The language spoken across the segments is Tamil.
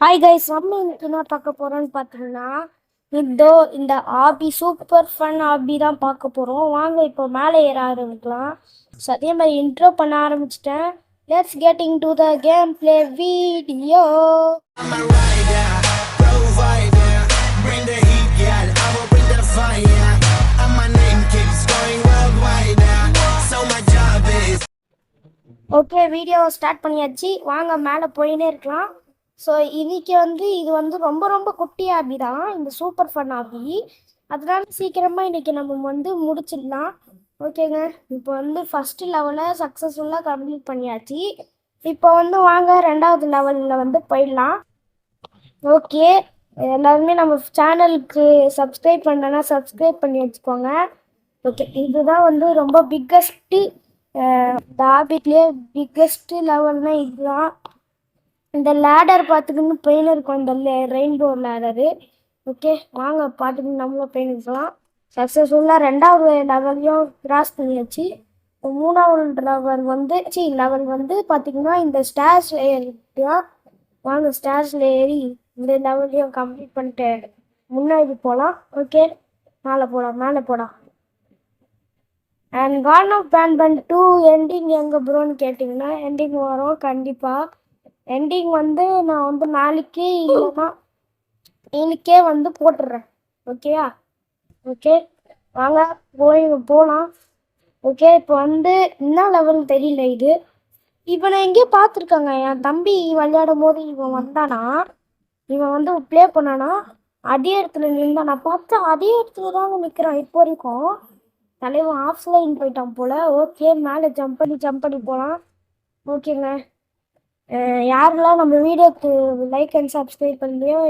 ஹாய் கைஸ், நம்ம இன்னைக்கு என்ன பார்க்க போறோம்னு பார்த்தீங்கன்னா இந்த ஆபி சூப்பர் ஃபன் ஆபி தான் பார்க்க போறோம். வாங்க இப்போ மேலே ஏற ஆரம்பிக்கலாம். ஸோ அதே மாதிரி இன்ட்ரோ பண்ண ஆரம்பிச்சிட்டேன். Let's getting to the game play video. Okay, video start பண்ணியாச்சு. வாங்க மேலே போயினே இருக்கலாம். ஸோ இன்னைக்கு இது ரொம்ப ரொம்ப குட்டி ஆபி தான், இந்த சூப்பர் ஃபன் ஆபி. அதனால சீக்கிரமாக இன்னைக்கு நம்ம முடிச்சிடலாம். ஓகேங்க, இப்போ ஃபஸ்ட்டு லெவலை சக்ஸஸ்ஃபுல்லாக கம்ப்ளீட் பண்ணியாச்சு. இப்போ வாங்க ரெண்டாவது லெவலில் போயிடலாம். ஓகே, எல்லாருமே நம்ம சேனலுக்கு சப்ஸ்கிரைப் பண்ணலன்னா சப்ஸ்கிரைப் பண்ணி வச்சுக்கோங்க. ஓகே, இதுதான் ரொம்ப பிக்கஸ்ட்டு இந்த ஆபிட்லேயே பிக்கஸ்ட்டு லெவல்னா இதுதான். இந்த லேடர் பார்த்துக்கின்னு பெயின் இருக்கும், இந்த ரெயின்போ லேடரு. ஓகே, வாங்க பார்த்துக்கின்னு நம்மளும் பெயின் இருக்கலாம். சக்ஸஸ்ஃபுல்லாக ரெண்டாவது லெவலையும் கிராஸ் பண்ணியாச்சு. மூணாவது லெவல் பார்த்திங்கன்னா இந்த ஸ்டேர்ஸ் ஏறிக்கலாம். வாங்க ஸ்டேர்ஸில் ஏறி இந்த லெவலையும் கம்ப்ளீட் பண்ணிட்டு முன்னாடி போகலாம். ஓகே, மேலே போகலாம். அண்ட் கான் ஆஃப் பேன் பண்ட் 2 எண்டிங் எங்கே ப்ரோன்னு கேட்டிங்கன்னா எண்டிங் வரும் கண்டிப்பாக. எண்டிங் நான் நாளைக்கு இல்லைன்னா இன்னைக்கே போட்டுடுறேன். ஓகேயா? ஓகே, வாங்க போகலாம். ஓகே, இப்போ என்ன லெவல்னு தெரியல. இவனை எங்கேயோ பார்த்துருக்காங்க. என் தம்பி விளையாடும் போது இவன் வந்தானா, இவன் ப்ளே பண்ணானா, அதே இடத்துல நின்றான். நான் பார்த்தா அதே இடத்துல தாங்க நிற்கிறான் இப்போ வரைக்கும். தலைவன் ஆஃப் லைன் போயிட்டான் போல். ஓகே, மேலே ஜம்ப் பண்ணி போகலாம். ஓகேங்க, யாரெல்லாம் நம்ம வீடியோக்கு லைக் அண்ட் சப்ஸ்கிரைப் பண்ணலையோ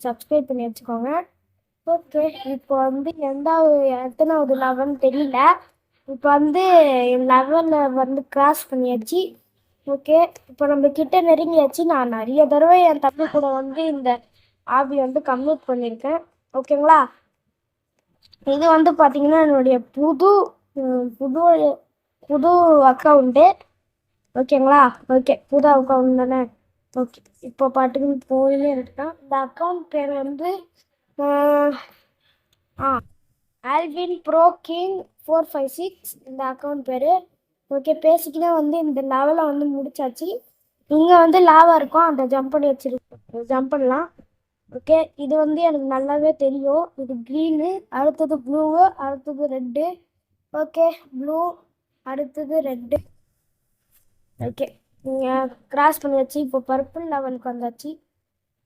சப்ஸ்கிரைப் பண்ணி வச்சுக்கோங்க. ஓகே, இப்போ எத்தனாவது லெவல்னு தெரியல. இப்போ லெவலில் கிராஸ் பண்ணியாச்சு. ஓகே, இப்போ நம்ம கிட்ட நெருங்கியாச்சு. நான் நிறைய தடவை என் தம்பி கூட இந்த ஆபி கம்ப்ளீட் பண்ணியிருக்கேன். ஓகேங்களா? இது பார்த்தீங்கன்னா என்னுடைய புது புது புது அக்கௌண்ட்டு. ஓகேங்களா? ஓகே, புது அக்கௌண்ட் தானே. ஓகே, இப்போ பாட்டுக்குன்னு போயினே இருக்கேன். இந்த அக்கௌண்ட் பேர் ஆல்வின் ப்ரோ கிங் 456 இந்த அக்கௌண்ட் பேர். ஓகே, பேசிக்கிட்டே இந்த லெவலை முடிச்சாச்சு. இங்கே லாவா இருக்கும், அந்த ஜம்ப் பண்ணலாம். ஓகே, இது எனக்கு நல்லாவே தெரியும். இது க்ரீனு, அடுத்தது ப்ளூவு, அடுத்தது ரெட்டு. ஓகே, ப்ளூ, அடுத்தது ரெட்டு. ஓகே, நீங்கள் கிராஸ் பண்ணியாச்சு. இப்போ பர்பிள் லெவலுக்கு வந்தாச்சு.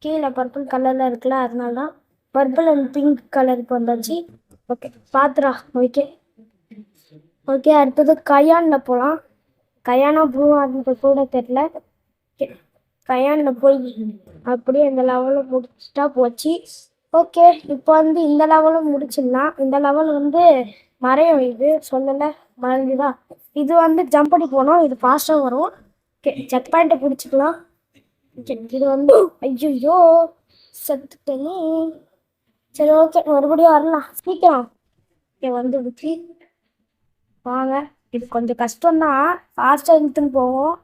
கீழே பர்பிள் கலரில் இருக்குல்ல, அதனால தான் பர்பிள் அண்ட் பிங்க் கலருக்கு வந்தாச்சு. ஓகே, பார்த்துடா. ஓகே, அடுத்தது கயானில் போகலாம். கயானா ப்ளூ அது கூட தெரில. ஓகே, கயானில் போய் அப்படியே இந்த லெவலில் முடிச்சுட்டா போச்சு. ஓகே, இப்போ இந்த லெவலும் முடிச்சிடலாம். இந்த லெவல் மறையும், இது சொல்லலை, மறைஞ்சுதா. இது ஜம்ப் பண்ணி போனோம், இது ஃபாஸ்ட்டாக வரும். ஓகே, செக் பாயிண்ட்டை பிடிச்சிக்கலாம். ஓகே, இது ஐயோ செத்துட்டேனே. சரி, ஓகே, மறுபடியும் வரலாம் சீக்கிரம். ஓகே, வந்துடுச்சு. வாங்க, இது கொஞ்சம் கஷ்டம்தான். ஃபாஸ்ட்டாக இழுத்துன்னு போவோம்.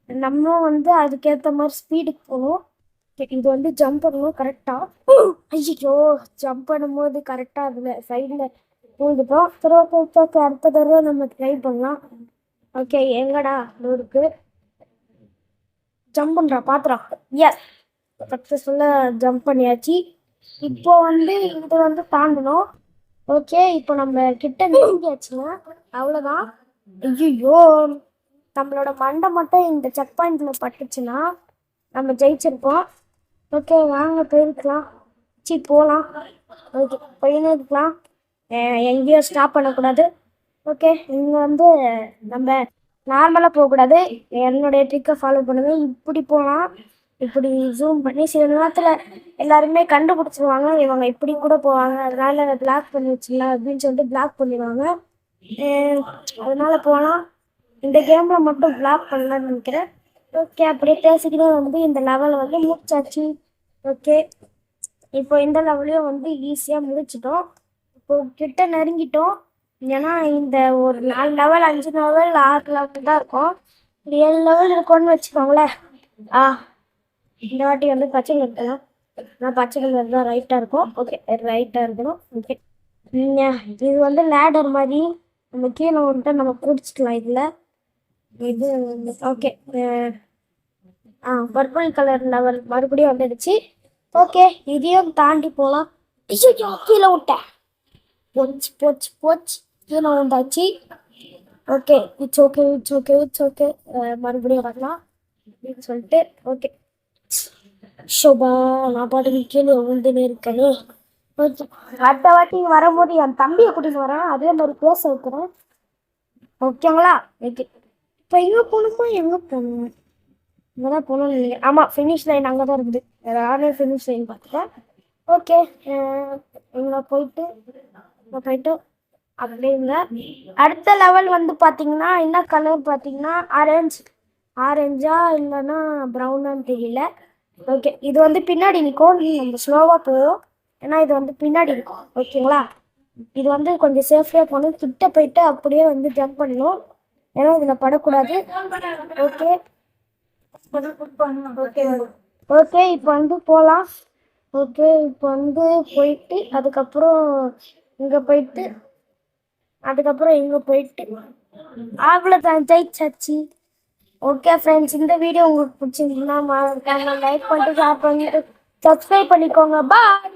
நம்மளும் அதுக்கேற்ற மாதிரி ஸ்பீடுக்கு போகணும். இது ஜம்ப் பண்ணணும் கரெக்டாக. ஐயோ, ஜம்ப் பண்ணும்போது கரெக்டாக அதில் சைடில் போயிட்டோம். சரி, ஓகே, அடுத்த தடவை நம்ம ட்ரை பண்ணலாம். ஓகே, எங்கடா இருக்கு? ஜம்ப் பண்ணுறா, பார்த்துறா. எஸ், சக்ஸஸ்ஃபுல்லாக ஜம்ப் பண்ணியாச்சு. இப்போ இது தாண்டணும். ஓகே, இப்போ நம்ம கிட்ட நெருங்கியாச்சுன்னா அவ்வளோதான். ஐயோ, நம்மளோட மண்டை மட்டும் இந்த செக் பாயிண்டில் பட்டுச்சுன்னா நம்ம ஜெயிச்சிருப்போம். ஓகே, வாங்க போயிருக்கலாம். போகலாம். ஓகே, போயின்னு இருக்கலாம், எங்கேயோ ஸ்டாப் பண்ணக்கூடாது. ஓகே, இங்கே நம்ம நார்மலாக போகக்கூடாது. என்னுடைய ட்ரிக்கை ஃபாலோ பண்ணுவேன். இப்படி போகலாம், இப்படி ஜூம் பண்ணி சில நேரத்தில் எல்லாருமே கண்டுபிடிச்சிருவாங்க, இவங்க இப்படி கூட போவாங்க, அதனால பிளாக் பண்ணி வச்சிடலாம் அப்படின்னு சொல்லிட்டு பிளாக் பண்ணிடுவாங்க. அதனால போகலாம். இந்த கேமில் மட்டும் பிளாக் பண்ணலான்னு நினைக்கிறேன். ஓகே, அப்படியே பேசிக்கிட்டே இந்த லெவலை முடிச்சாச்சு. ஓகே, இப்போ இந்த லெவலையும் ஈஸியாக முடிச்சிட்டோம். இப்போ கிட்ட நெருங்கிட்டோம். ஏன்னா இந்த ஒரு 4 லெவல் 5 லெவல் 6 லெவல் தான் இருக்கும். 7 லெவல் இருக்கும்னு வச்சுக்கோங்களேன். இந்த வாட்டி வந்து பச்சை கலர் தான். நான் பச்சை கலர் தான் ரைட்டாக இருக்கும். ஓகே, ரைட்டாக இருக்கணும். ஓகே, இது வந்து லேடர் மாதிரி நம்ம கீழே வந்துட்டு நம்ம பிடிச்சிக்கலாம் இதில். இது ஓகே, பர்பிள் கலர் லெவல் மறுபடியும் வந்துடுச்சு. ஓகே, இதையும் தாண்டி போகலாம். ஐயோ, கீழே விட்டேன். போச்சு போச்சு போச்சு, கீழே வந்தாச்சு. Okay, it's okay it's okay it's okay. மறுபடியும் வரலாம் அப்படின்னு சொல்லிட்டு. ஓகே, ஷோபா, நான் பாட்டுக்கு கீழே விழுந்துன்னு இருக்கேனே. ஓகே, அடுத்த வாட்டி வரும்போது என் தம்பியை கூட்டிட்டு வரேன், அதே மாதிரி பேச வைக்கிறேன். ஓகேங்களா? ஓகே, இப்போ எங்கே போகணுமா? எங்கே போகணும்? இங்கே தான் போகணும் நீங்கள். ஆமாம், ஃபினிஷ் லைன் அங்கே தான் இருக்குது. நானே ஃபினிஷ் லைன் பார்த்துட்டேன். ஓகே, இங்கே போயிட்டு அப்படிங்க. அடுத்த லெவல் வந்து பார்த்தீங்கன்னா என்ன கலர் பார்த்தீங்கன்னா ஆரஞ்சா இல்லைன்னா ப்ரௌனான்னு தெரியல. ஓகே, இது வந்து பின்னாடி நிற்கும், நம்ம ஸ்லோவாக போவோம் ஏன்னா இது வந்து பின்னாடி இருக்கும். ஓகேங்களா? இது வந்து கொஞ்சம் சேஃப்டியாக போகணும். கிட்ட போயிட்டு அப்படியே வந்து ஜம்ப் பண்ணணும், ஏன்னா இதில் படக்கூடாது. ஓகே ஓகே ஓகே, இப்போ வந்து போகலாம். ஓகே, இப்போ வந்து போயிட்டு அதுக்கப்புறம் இங்கே போயிட்டு அதுக்கப்புறம் இங்கே போயிட்டு அவ்வளோதான், ஜெயிச்சாச்சு. ஓகே ஃப்ரெண்ட்ஸ், இந்த வீடியோ உங்களுக்கு பிடிச்சிருந்தீங்கன்னா லைக் பண்ணிட்டு ஷேர் பண்ணிட்டு சப்ஸ்கிரைப் பண்ணிக்கோங்க. பாய்.